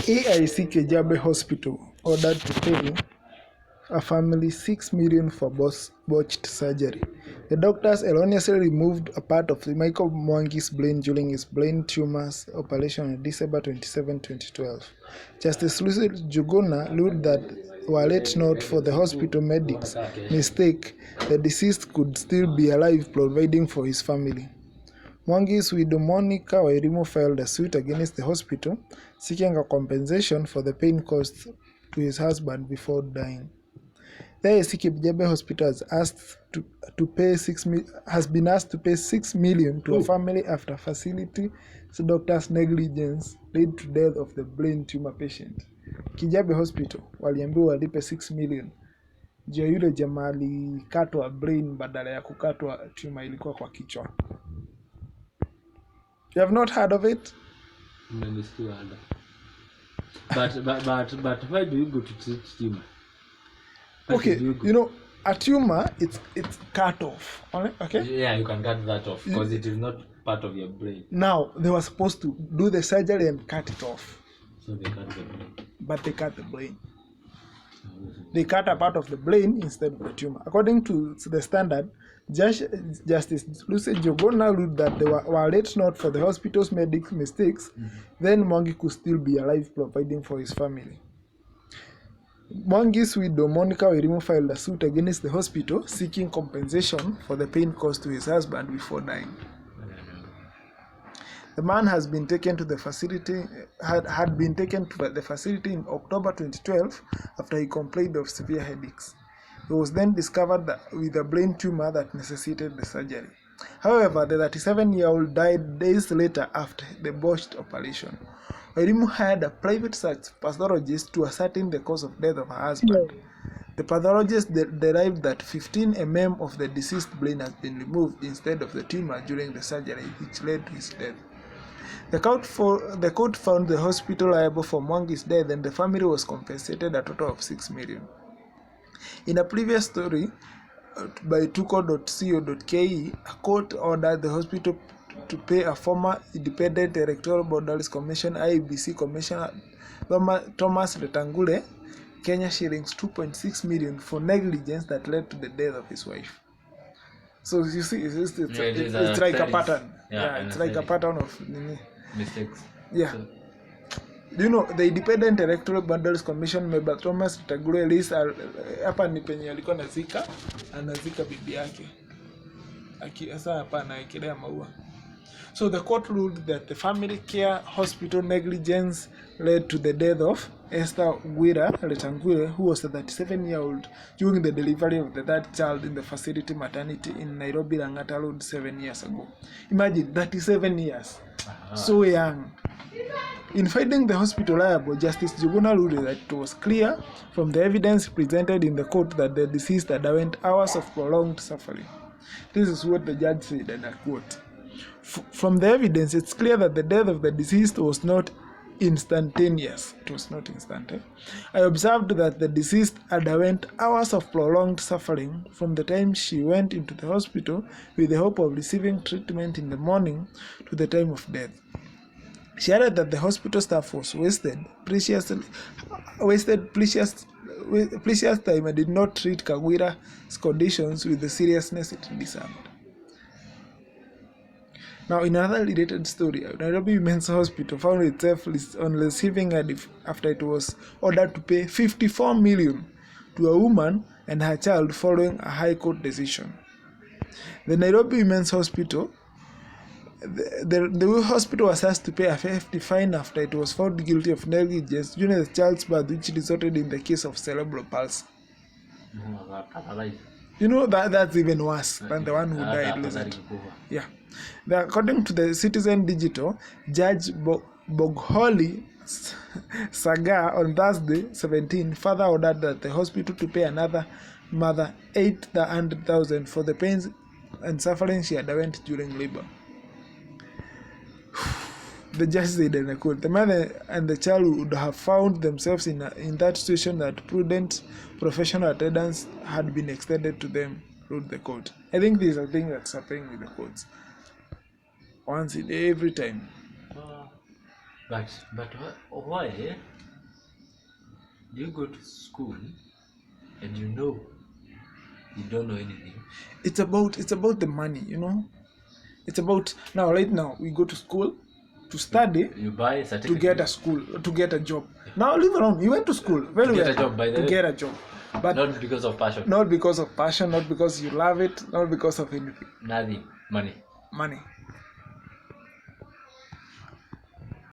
AIC Kijabe Hospital ordered to pay a family 6 million for botched surgery. The doctors erroneously removed a part of Michael Mwangi's brain during his brain tumors operation on December 27, 2012. Justice Lucy Juguna ruled that were it not for the hospital medics' mistake, the deceased could still be alive, providing for his family. Mwangi's widow Monica Wairimu filed a suit against the hospital, seeking a compensation for the pain caused to his husband before dying. The AIC Kijabe Hospital has been asked to pay 6 million to a family after facility doctors' negligence led to death of the brain tumor patient. Kijabe Hospital waliambiwa walipe 6 million. Juu yule jamaa alikatwa brain badala ya kukatwa tumor ilikuwa kwa kichwa. You have not heard of it? But why do you go to treat tumor? Okay, a tumor, it's cut off. Okay? Yeah, you can cut that off because it is not part of your brain. Now, they were supposed to do the surgery and cut it off. So they cut the brain. But they cut the brain. They cut a part of the brain instead of the tumor. According to the standard, Justice Lucy Jogona ruled that they were it not for the hospital's medical mistakes, then Mwangi could still be alive, providing for his family. Mwangi's widow Monica Wairimu filed a suit against the hospital, seeking compensation for the pain caused to his husband before dying. The man has been taken to the facility had been taken to the facility in October 2012 after he complained of severe headaches. He was then discovered with a brain tumor that necessitated the surgery. However, the 37-year-old died days later after the botched operation. Wairimu hired a private search pathologist to ascertain the cause of death of her husband. The pathologist derived that 15 mm of the deceased brain has been removed instead of the tumor during the surgery, which led to his death. The court found the hospital liable for Mwangi's death, and the family was compensated a total of 6 million. In a previous story by tuko.co.ke, a court ordered the hospital to pay a former Independent Electoral Boundaries Commission (IEBC) commissioner Thomas Letangule Kenya shillings 2.6 million for negligence that led to the death of his wife. So you see, it's like a pattern. It's like a pattern of mistakes. Yeah. Do you know the Independent Electoral Boundaries Commission member Thomas Letangule list hapa ni penye alikuwa anazika bibi yake. Sasa hapa anaekelea maua. So the court ruled that the family care hospital negligence led to the death of Esther Gwira Letangule, who was a 37-year-old during the delivery of the third child in the facility maternity in Nairobi, Langata Road 7 years ago. Imagine, 37 years. So young. In finding the hospital liable, Justice Juguna ruled that it was clear from the evidence presented in the court that the deceased underwent hours of prolonged suffering. This is what the judge said, and I quote, "From the evidence, it's clear that the death of the deceased was not instantaneous. It was not instant. I observed that the deceased underwent hours of prolonged suffering from the time she went into the hospital with the hope of receiving treatment in the morning to the time of death. She added that the hospital staff was wasted precious time and did not treat Kagwira's conditions with the seriousness it deserved." Now, in another related story, Nairobi Women's Hospital found itself on receiving end after it was ordered to pay 54 million to a woman and her child following a High Court decision. The Nairobi Women's Hospital, the hospital was asked to pay a hefty fine after it was found guilty of negligence during the child's birth, which resulted in the case of cerebral palsy. That's even worse than the one who died. Yeah. According to the Citizen Digital, Judge Bogholi Saga on Thursday 17 further ordered that the hospital to pay another mother 800,000 for the pains and suffering she underwent during labor. The judge said, and I quote, "The mother and the child would have found themselves in that situation that prudent professional attendance had been extended to them," wrote the court. I think this is a thing that's happening with the courts. Once in every time. But why do you go to school and you don't know anything? It's about the money, you know. It's about now. Right now, we go to school to study, You buy a to certificate. get a job. Now leave alone. You went to school very get well a job, by the to way. get a job, but Not because of passion. not because of passion, not because you love it, not because of anything. Nothing. Money. Money.